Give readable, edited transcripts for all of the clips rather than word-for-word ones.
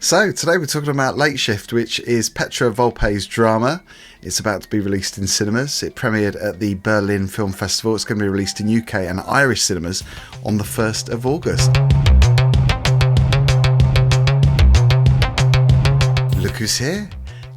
So, today we're talking about Late Shift, which is Petra Volpe's drama. It's about to be released in cinemas. It premiered at the Berlin Film Festival. It's going to be released in UK and Irish cinemas on the 1st of August. Look who's here.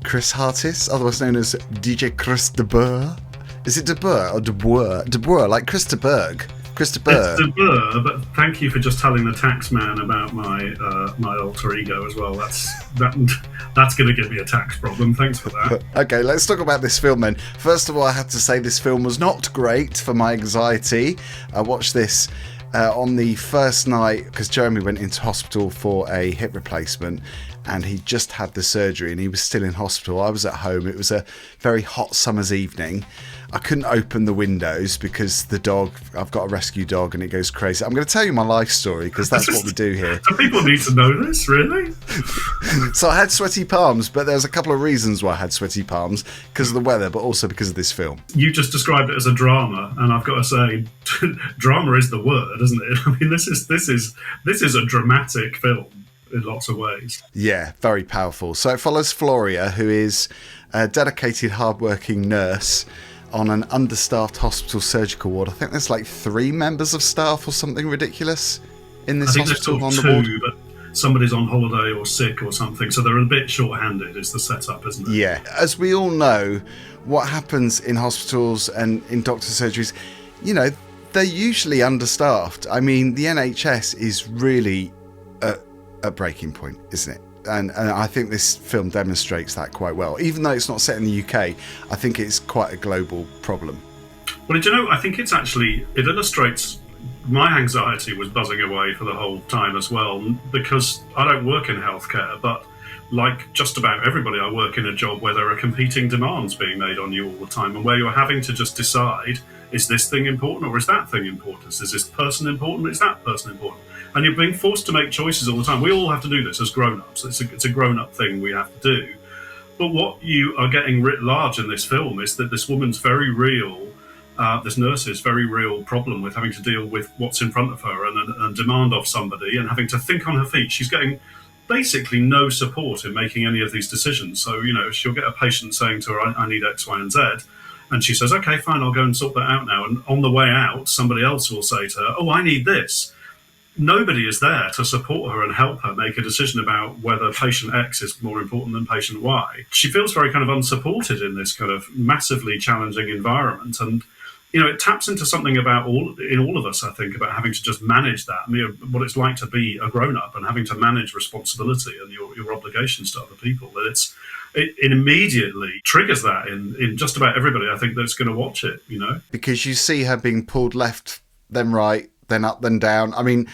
Chris Hartis, otherwise known as DJ Chris de Boer. Is it de Boer or de Boer? De Boer, like Chris de Berg. Chris de Boer. It's de Boer, but thank you for just telling the tax man about my my alter ego as well. That's going to give me a tax problem. Thanks for that. Okay, let's talk about this film then. First of all, I have to say this film was not great for my anxiety. I watched this on the first night because Jeremy went into hospital for a hip replacement, and he just had the surgery and he was still in hospital. I was at home. It was a very hot summer's evening. I couldn't open the windows because the dog, I've got a rescue dog and it goes crazy. I'm going to tell you my life story because that's what we do here. Do people need to know this, really? So I had sweaty palms, but there's a couple of reasons why I had sweaty palms, because of the weather, but also because of this film. You just described it as a drama, and I've got to say, drama is the word, isn't it? I mean, this is a dramatic film in lots of ways. Yeah, very powerful. So it follows Floria, who is a dedicated, hardworking nurse on an understaffed hospital surgical ward. I think there's like 3 members of staff or something ridiculous in this hospital on the ward. But somebody's on holiday or sick or something, so they're a bit short-handed is the setup, isn't it? Yeah. As we all know, what happens in hospitals and in doctor surgeries, you know, they're usually understaffed. I mean, the NHS is really a breaking point, isn't it? And I think this film demonstrates that quite well. Even though it's not set in the UK, I think it's quite a global problem. Well, do you know, I think it illustrates my anxiety was buzzing away for the whole time as well, because I don't work in healthcare, but like just about everybody, I work in a job where there are competing demands being made on you all the time, and where you're having to just decide, is this thing important or is that thing important? Is this person important or is that person important? And you're being forced to make choices all the time. We all have to do this as grown-ups. It's a grown-up thing we have to do. But what you are getting writ large in this film is that this woman's very real, this nurse's very real problem with having to deal with what's in front of her and demand of somebody and having to think on her feet. She's getting basically no support in making any of these decisions. So, you know, she'll get a patient saying to her, I need X, Y, and Z. And she says, okay, fine, I'll go and sort that out now. And on the way out, somebody else will say to her, oh, I need this. Nobody is there to support her and help her make a decision about whether patient X is more important than patient Y. She feels very kind of unsupported in this kind of massively challenging environment. And, you know, it taps into something about all of us, I think, about having to just manage that, you know, what it's like to be a grown-up and having to manage responsibility and your obligations to other people. That it immediately triggers that in just about everybody, I think, that's going to watch it, you know. Because you see her being pulled left, then right, then up, then down. I mean,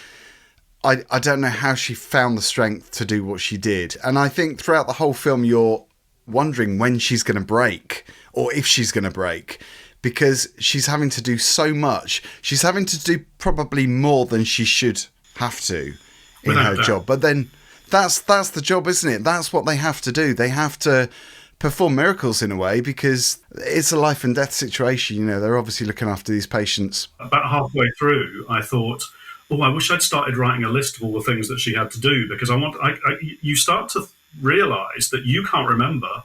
I don't know how she found the strength to do what she did. And I think throughout the whole film, you're wondering when she's going to break or if she's going to break, because she's having to do so much. She's having to do probably more than she should have to in her job. But then that's the job, isn't it? That's what they have to do. They have to perform miracles in a way, because it's a life and death situation. You know, they're obviously looking after these patients. About halfway through, I thought, I wish I'd started writing a list of all the things that she had to do, because you start to realise that you can't remember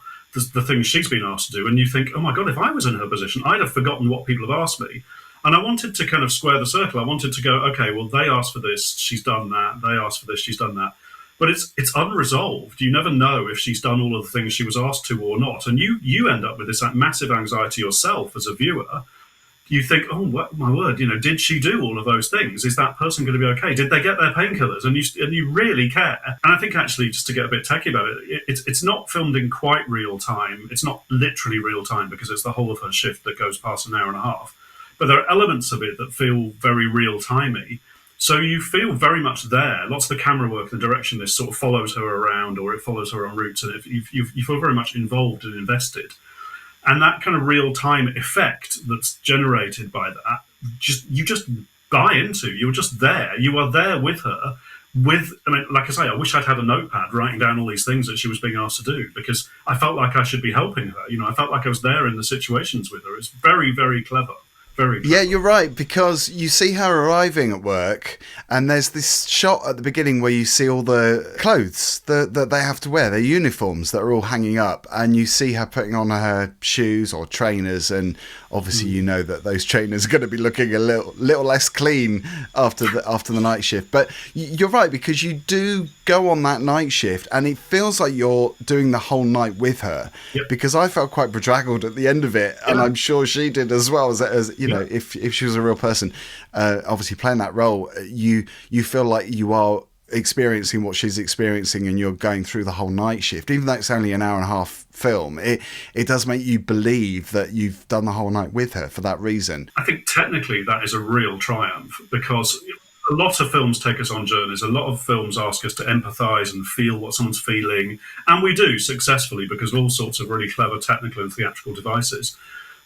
the things she's been asked to do, and you think, oh my God, if I was in her position, I'd have forgotten what people have asked me. And I wanted to kind of square the circle. I wanted to go, okay, well, they asked for this, she's done that. They asked for this, she's done that. But it's unresolved. You never know if she's done all of the things she was asked to or not. And you end up with this massive anxiety yourself as a viewer. You think, oh, my word, you know, did she do all of those things? Is that person going to be okay? Did they get their painkillers? And you really care. And I think actually, just to get a bit techie about it's not filmed in quite real time. It's not literally real time because it's the whole of her shift that goes past an hour and a half. But there are elements of it that feel very real-timey. So you feel very much there. Lots of the camera work, the direction, this sort of follows her around, or it follows her on routes, and you feel very much involved and invested. And that kind of real-time effect that's generated by that, you just buy into. You're just there. You are there with her. Like I say, I wish I'd had a notepad writing down all these things that she was being asked to do, because I felt like I should be helping her. You know, I felt like I was there in the situations with her. It's very, very clever. Very clever. Yeah, you're right, because you see her arriving at work, and there's this shot at the beginning where you see all the clothes that they have to wear, their uniforms that are all hanging up, and you see her putting on her shoes or trainers, and obviously you know that those trainers are going to be looking a little less clean after the night shift. But you're right, because you do go on that night shift, and it feels like you're doing the whole night with her. Yep. Because I felt quite bedraggled at the end of it, and I'm sure she did as well, as you know, if she was a real person, obviously playing that role, you feel like you are experiencing what she's experiencing, and you're going through the whole night shift. Even though it's only an hour and a half film, it does make you believe that you've done the whole night with her for that reason. I think technically that is a real triumph, because a lot of films take us on journeys. A lot of films ask us to empathise and feel what someone's feeling, and we do successfully because of all sorts of really clever technical and theatrical devices.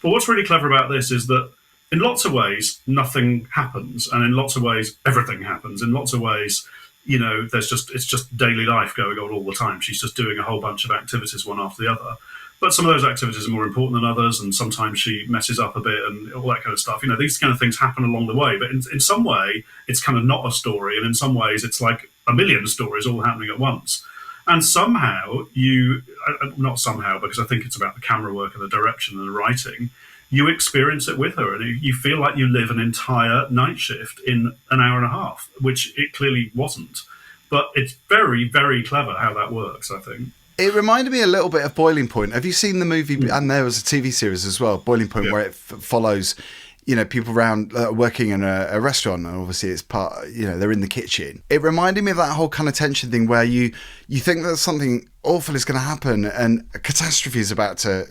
But what's really clever about this is that in lots of ways, nothing happens, and in lots of ways, everything happens. In lots of ways, it's just daily life going on all the time. She's just doing a whole bunch of activities one after the other. But some of those activities are more important than others, and sometimes she messes up a bit and all that kind of stuff. These kind of things happen along the way. But in some way, it's kind of not a story, and in some ways, it's like a million stories all happening at once. And somehow not somehow, because I think it's about the camera work and the direction and the writing, you experience it with her, and you feel like you live an entire night shift in an hour and a half, which it clearly wasn't. But it's very, very clever how that works, I think. It reminded me a little bit of Boiling Point. Have you seen the movie? And there was a TV series as well, Boiling Point, where it follows, people around working in a restaurant, and obviously it's part, they're in the kitchen. It reminded me of that whole kind of tension thing where you think that something awful is going to happen and a catastrophe is about to,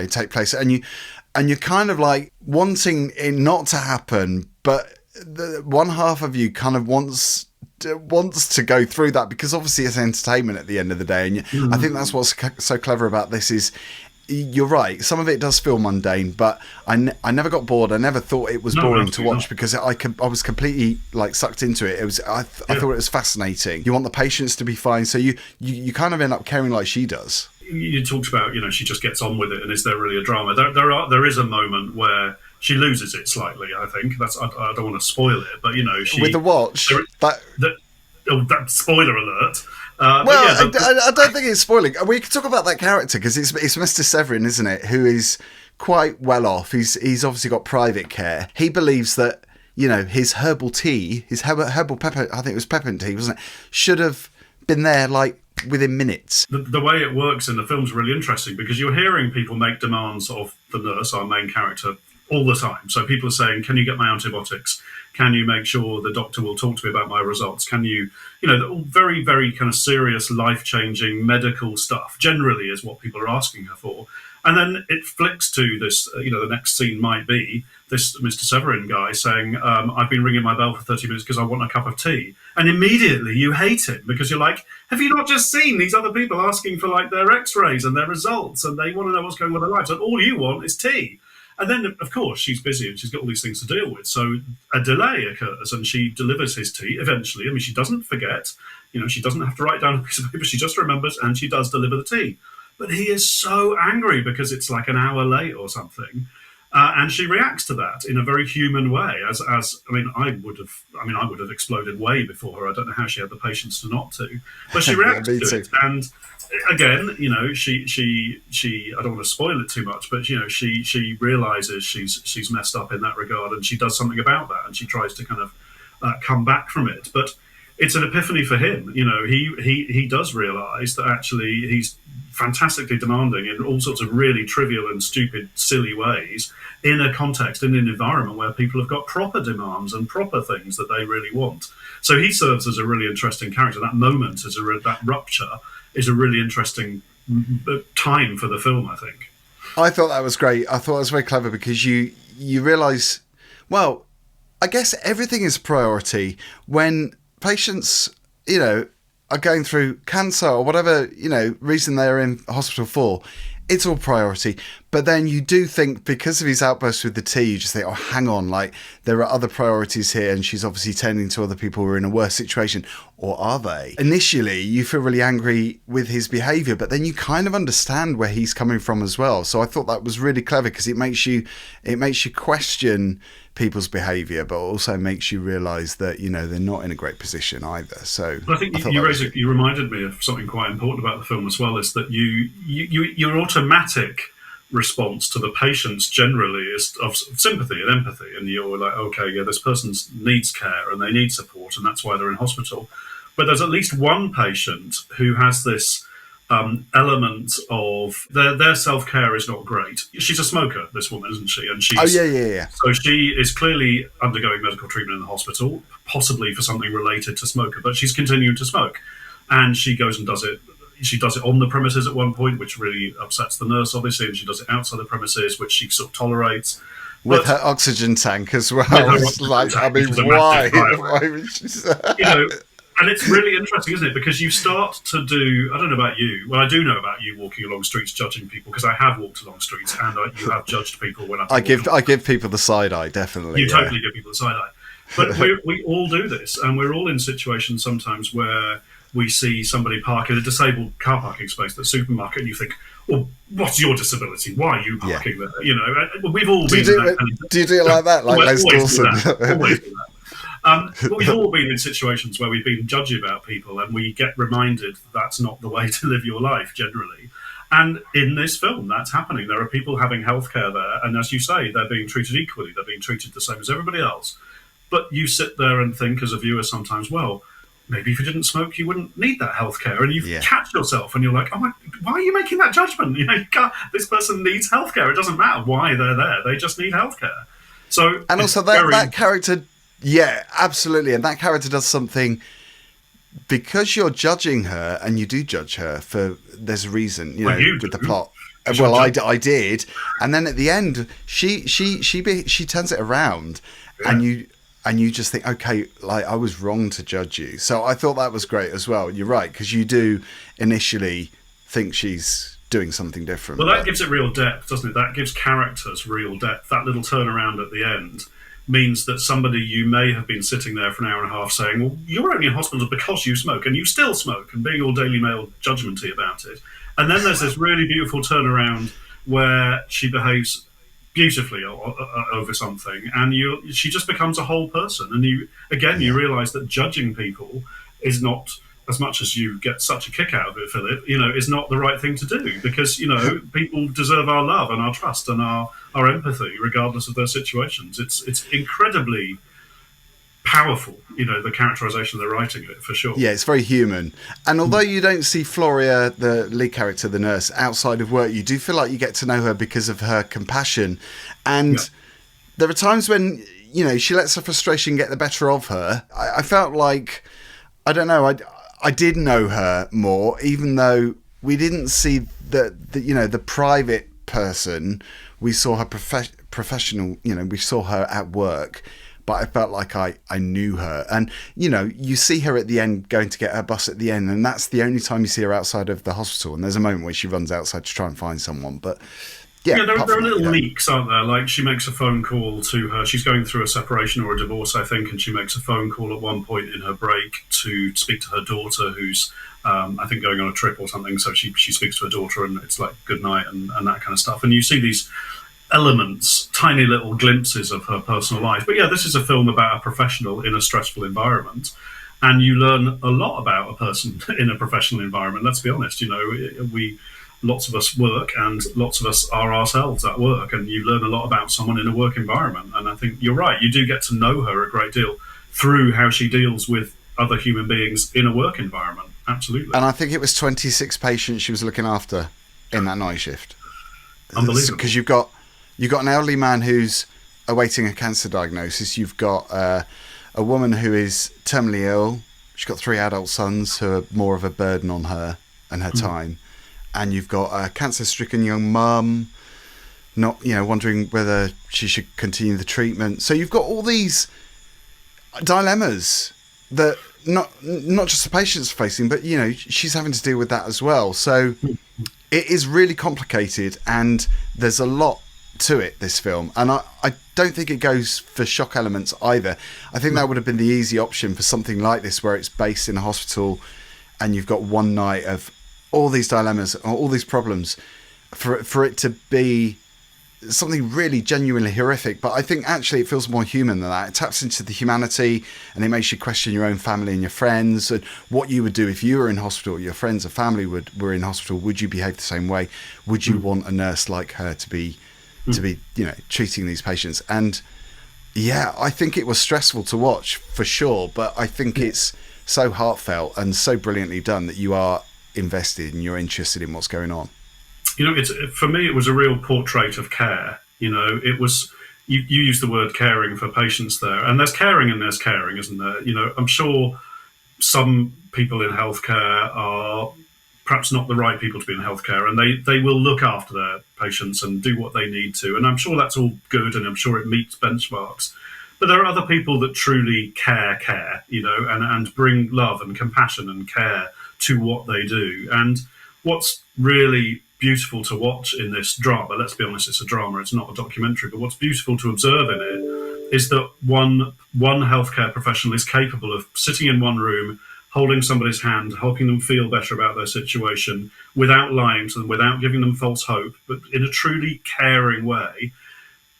take place, and you're kind of like wanting it not to happen, but the one half of you kind of wants to go through that, because obviously it's entertainment at the end of the day. And I think that's what's so clever about this is, you're right, some of it does feel mundane, but I never got bored. I never thought it was boring to watch, because I was completely sucked into it. I thought it was fascinating. You want the patients to be fine, so you kind of end up caring like she does. You talked about, she just gets on with it, and is there really a drama? There is a moment where she loses it slightly, I think. I don't want to spoil it, but, she... With the watch? That spoiler alert. I don't think it's spoiling. We can talk about that character, because it's Mr. Severin, isn't it, who is quite well off. He's obviously got private care. He believes that, his herbal tea, his herbal pepper, I think it was peppermint tea, wasn't it, should have been there, within minutes. The way it works in the film's really interesting, because you're hearing people make demands of the nurse, our main character, all the time. So people are saying, can you get my antibiotics? Can you make sure the doctor will talk to me about my results? Can you, very, very kind of serious, life-changing medical stuff generally is what people are asking her for. And then it flicks to this, the next scene might be this Mr. Severin guy saying, I've been ringing my bell for 30 minutes because I want a cup of tea. And immediately you hate him, because you're like, have you not just seen these other people asking for their x-rays and their results, and they want to know what's going on with their lives, and all you want is tea? And then, of course, she's busy and she's got all these things to deal with. So a delay occurs, and she delivers his tea eventually. I mean, she doesn't forget. She doesn't have to write down a piece of paper. She just remembers, and she does deliver the tea. But he is so angry because it's like an hour late or something. And she reacts to that in a very human way. I would have exploded way before her. I don't know how she had the patience to not to. But she reacts to it. And again, she I don't want to spoil it too much, but she realizes she's messed up in that regard, and she does something about that, and she tries to kind of come back from it. But it's an epiphany for him. He does realize that actually he's fantastically demanding in all sorts of really trivial and stupid, silly ways, in a context, in an environment where people have got proper demands and proper things that they really want. So he serves as a really interesting character. That moment, that rupture, is a really interesting time for the film, I think. I thought that was great. I thought it was very clever, because you realise, well, I guess everything is a priority when patients, are going through cancer or whatever, reason they're in hospital for. it's all priority. But then you do think, because of his outburst with the tea, you just think, oh, hang on, like, there are other priorities here, and she's obviously tending to other people who are in a worse situation. Or are they? Initially, you feel really angry with his behaviour, but then you kind of understand where he's coming from as well. So I thought that was really clever, because it makes you question people's behaviour, but also makes you realise that, you know, they're not in a great position either. So I think you reminded me of something quite important about the film as well, is that your automatic response to the patients generally is of sympathy and empathy, and you're like, okay, yeah, this person needs care and they need support, and that's why they're in hospital. But there's at least one patient who has this element of their self-care is not great. She's a smoker, this woman, isn't she? And she's, yeah. So she is clearly undergoing medical treatment in the hospital, possibly for something related to smoker, but she's continuing to smoke. And she goes and does it. She does it on the premises at one point, which really upsets the nurse, obviously, and she does it outside the premises, which she sort of tolerates. With her oxygen tank as well. It's like, I mean, why? You know, and it's really interesting, isn't it? Because you start to do, I don't know about you, well, I do know about you walking along streets judging people, because I have walked along streets and you have judged people when I give people the side eye, definitely. You totally give people the side eye. But we all do this, and we're all in situations sometimes where we see somebody park in a disabled car parking space at the supermarket, and you think, well, what's your disability? Why are you parking there? You know, we've all been in that. Do you do it like that? Like Les Dawson? Always do that. But we've all been in situations where we've been judgy about people, and we get reminded that's not the way to live your life generally. And in this film, that's happening. There are people having healthcare there, and as you say, they're being treated equally. They're being treated the same as everybody else. But you sit there and think, as a viewer sometimes, well, maybe if you didn't smoke, you wouldn't need that healthcare. And you catch yourself, and you're like, oh, why are you making that judgment? You know, this person needs healthcare. It doesn't matter why they're there; they just need healthcare. So, and also that character. Yeah, absolutely. And that character does something, because you're judging her, and you do judge her there's a reason, you know, with the plot. Well, I did. And then at the end, she turns it around, and you just think, okay, like, I was wrong to judge you. So I thought that was great as well. You're right, because you do initially think she's doing something different. Well, that gives it real depth, doesn't it? That gives characters real depth. That little turnaround at the end means that somebody you may have been sitting there for an hour and a half saying, well, you're only in hospital because you smoke, and you still smoke, and being all Daily Mail judgmenty about it. And then there's this really beautiful turnaround where she behaves beautifully over something, and she just becomes a whole person. And you realise that judging people is not, as much as you get such a kick out of it, Philip, you know, is not the right thing to do, because, you know, people deserve our love and our trust and our empathy, regardless of their situations. It's incredibly powerful, you know, the characterisation of the writing of it, for sure. Yeah, it's very human. And although you don't see Floria, the lead character, the nurse, outside of work, you do feel like you get to know her because of her compassion. And there are times when, you know, she lets her frustration get the better of her. I felt like, I don't know, I did know her more, even though we didn't see the private person. We saw her professional, you know, we saw her at work, but I felt like I knew her. And, you know, you see her at the end going to get her bus at the end, and that's the only time you see her outside of the hospital. And there's a moment where she runs outside to try and find someone, but there are little leaks, aren't there? Like, she makes a phone call to her. She's going through a separation or a divorce, I think, and she makes a phone call at one point in her break to speak to her daughter, who's, I think, going on a trip or something. So she speaks to her daughter, and it's like good night and that kind of stuff. And you see these elements, tiny little glimpses of her personal life. But yeah, this is a film about a professional in a stressful environment. And you learn a lot about a person in a professional environment. Let's be honest, you know, lots of us work, and lots of us are ourselves at work, and you learn a lot about someone in a work environment. And I think you're right, you do get to know her a great deal through how she deals with other human beings in a work environment. Absolutely. And I think it was 26 patients she was looking after in that night shift. Unbelievable. Because you've got an elderly man who's awaiting a cancer diagnosis. You've got a woman who is terminally ill. She's got 3 adult sons who are more of a burden on her and her time. And you've got a cancer-stricken young mum, not, you know, wondering whether she should continue the treatment. So you've got all these dilemmas that not just the patient's facing, but, you know, she's having to deal with that as well. So It is really complicated, and there's a lot to it, this film. And I don't think it goes for shock elements either. I think that would have been the easy option for something like this, where it's based in a hospital and you've got one night of all these dilemmas, all these problems, for it to be something really genuinely horrific. But I think actually it feels more human than that. It taps into the humanity, and it makes you question your own family and your friends, and what you would do if you were in hospital, your friends or family were in hospital. Would you behave the same way? Would you want a nurse like her to be treating these patients? And yeah, I think it was stressful to watch for sure, but I think it's so heartfelt and so brilliantly done that you are invested and you're interested in what's going on. For me, it was a real portrait of care. It was, you used the word caring for patients there, and there's caring and there's caring, isn't there? I'm sure some people in healthcare are perhaps not the right people to be in healthcare, and they will look after their patients and do what they need to. And I'm sure that's all good, and I'm sure it meets benchmarks. But there are other people that truly care, and bring love and compassion and care to what they do. And what's really beautiful to watch in this drama, let's be honest, it's a drama, it's not a documentary, but what's beautiful to observe in it is that one healthcare professional is capable of sitting in one room, holding somebody's hand, helping them feel better about their situation, without lying to them, without giving them false hope, but in a truly caring way,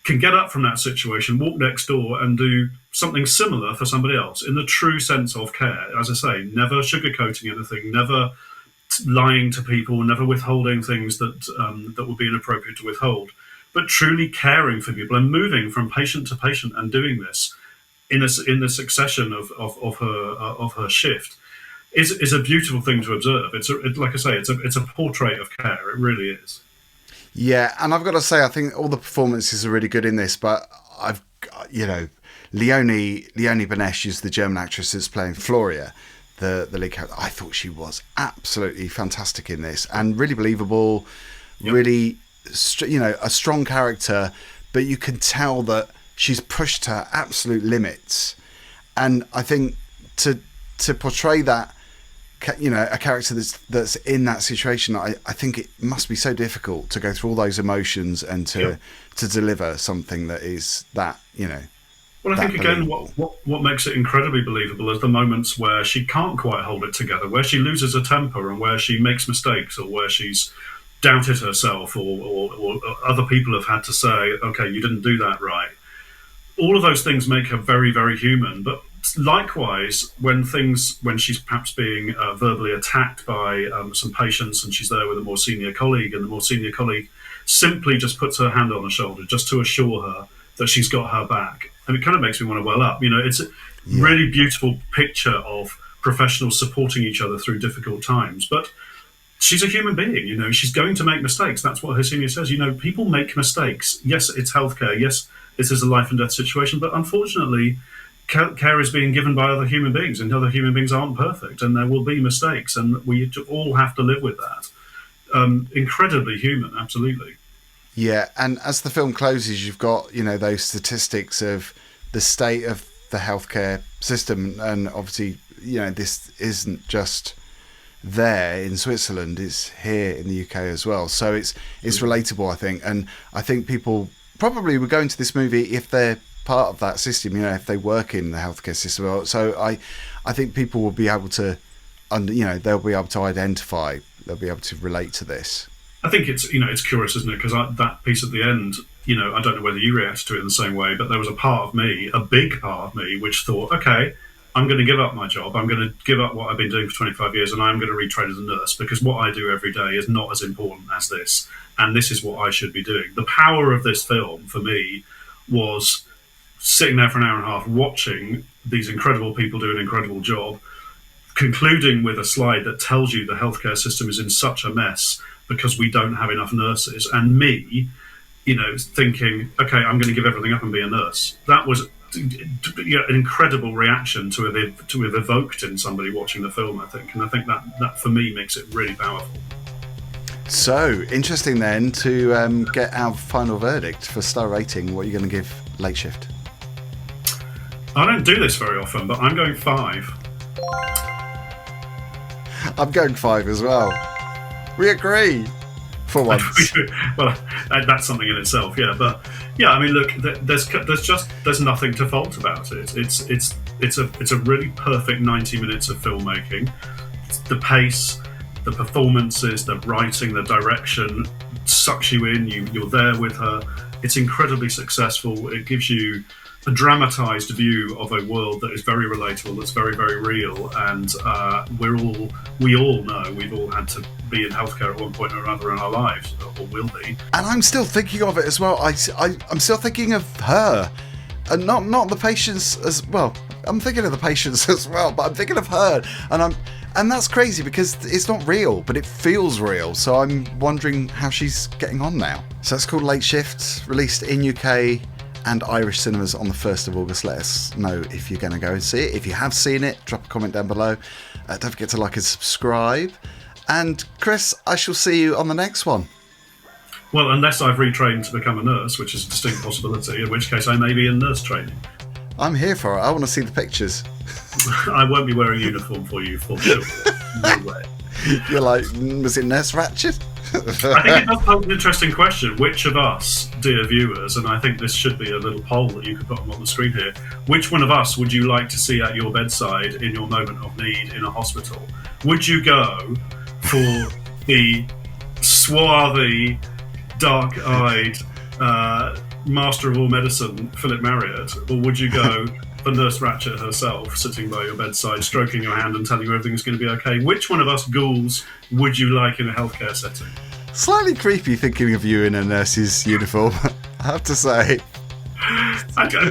can get up from that situation, walk next door and do something similar for somebody else in the true sense of care. As I say, never sugarcoating anything, never lying to people, never withholding things that would be inappropriate to withhold, but truly caring for people and moving from patient to patient and doing this in the succession of her shift is a beautiful thing to observe. Like I say, it's a portrait of care. It really is. Yeah, and I've got to say, I think all the performances are really good in this, but Leonie Benesch is the German actress that's playing Floria, the lead character. I thought she was absolutely fantastic in this, and really believable, really, a strong character, but you can tell that she's pushed her absolute limits. And I think to portray that, a character that's in that situation, I think it must be so difficult to go through all those emotions and to deliver something that is that, Well, I think again, what makes it incredibly believable is the moments where she can't quite hold it together, where she loses her temper and where she makes mistakes, or where she's doubted herself, or other people have had to say, okay, you didn't do that right. All of those things make her very, very human. But likewise, when she's perhaps being verbally attacked by some patients, and she's there with a more senior colleague, and the more senior colleague simply just puts her hand on her shoulder just to assure her that she's got her back. And it kind of makes me want to well up. It's a really beautiful picture of professionals supporting each other through difficult times. But she's a human being, she's going to make mistakes. That's what her senior says. People make mistakes. Yes, it's healthcare. Yes, this is a life and death situation. But unfortunately, care is being given by other human beings, and other human beings aren't perfect, and there will be mistakes, and we all have to live with that. Incredibly human, absolutely. Yeah, and as the film closes, you've got, those statistics of the state of the healthcare system, and obviously, this isn't just there in Switzerland, it's here in the UK as well. So it's relatable, I think, and I think people probably would go into this movie if they're part of that system, if they work in the healthcare system. So I think people will be able to, they'll be able to identify, they'll be able to relate to this. I think it's curious, isn't it? Because that piece at the end, I don't know whether you reacted to it in the same way, but there was a part of me, a big part of me, which thought, okay, I'm going to give up my job. I'm going to give up what I've been doing for 25 years, and I'm going to retrain as a nurse, because what I do every day is not as important as this, and this is what I should be doing. The power of this film, for me, was sitting there for an hour and a half watching these incredible people do an incredible job, concluding with a slide that tells you the healthcare system is in such a mess because we don't have enough nurses, and me, thinking, okay, I'm going to give everything up and be a nurse. That was an incredible reaction to have evoked in somebody watching the film, I think. And I think that for me makes it really powerful. So, interesting then to get our final verdict for star rating. What are you going to give Late Shift? I don't do this very often, but I'm going 5. I'm going 5 as well. We agree. For once. Well, that's something in itself, yeah. But yeah, I mean, look, there's nothing to fault about it. It's a really perfect 90 minutes of filmmaking. The pace, the performances, the writing, the direction sucks you in. You're there with her. It's incredibly successful. It gives you a dramatized view of a world that is very relatable, that's very, very real, and we all know we've all had to be in healthcare at one point or another in our lives, or will be. And I'm still thinking of it as well. I'm still thinking of her, and not the patients as well. I'm thinking of the patients as well, but I'm thinking of her, and that's crazy because it's not real, but it feels real. So I'm wondering how she's getting on now. So it's called Late Shift, released in UK and Irish cinemas on the 1st of August. Let us know if you're going to go and see it. If you have seen it, drop a comment down below. Don't forget to like and subscribe. And Chris, I shall see you on the next one. Well, unless I've retrained to become a nurse, which is a distinct possibility, in which case I may be in nurse training. I'm here for it. I want to see the pictures. I won't be wearing a uniform for you, for sure. No way. You're like, was it Nurse Ratched? I think it does pose an interesting question. Which of us, dear viewers, and I think this should be a little poll that you could put on the screen here, which one of us would you like to see at your bedside in your moment of need in a hospital? Would you go for the swarthy, dark-eyed master of all medicine, Philip Marriott, or would you go for Nurse Ratched herself, sitting by your bedside, stroking your hand and telling you everything's going to be okay? Which one of us ghouls would you like in a healthcare setting? Slightly creepy thinking of you in a nurse's uniform, I have to say.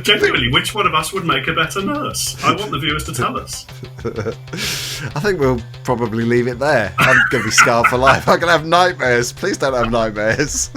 Genuinely, which one of us would make a better nurse? I want the viewers to tell us. I think we'll probably leave it there. I'm going to be scarred for life. I'm going to have nightmares. Please don't have nightmares.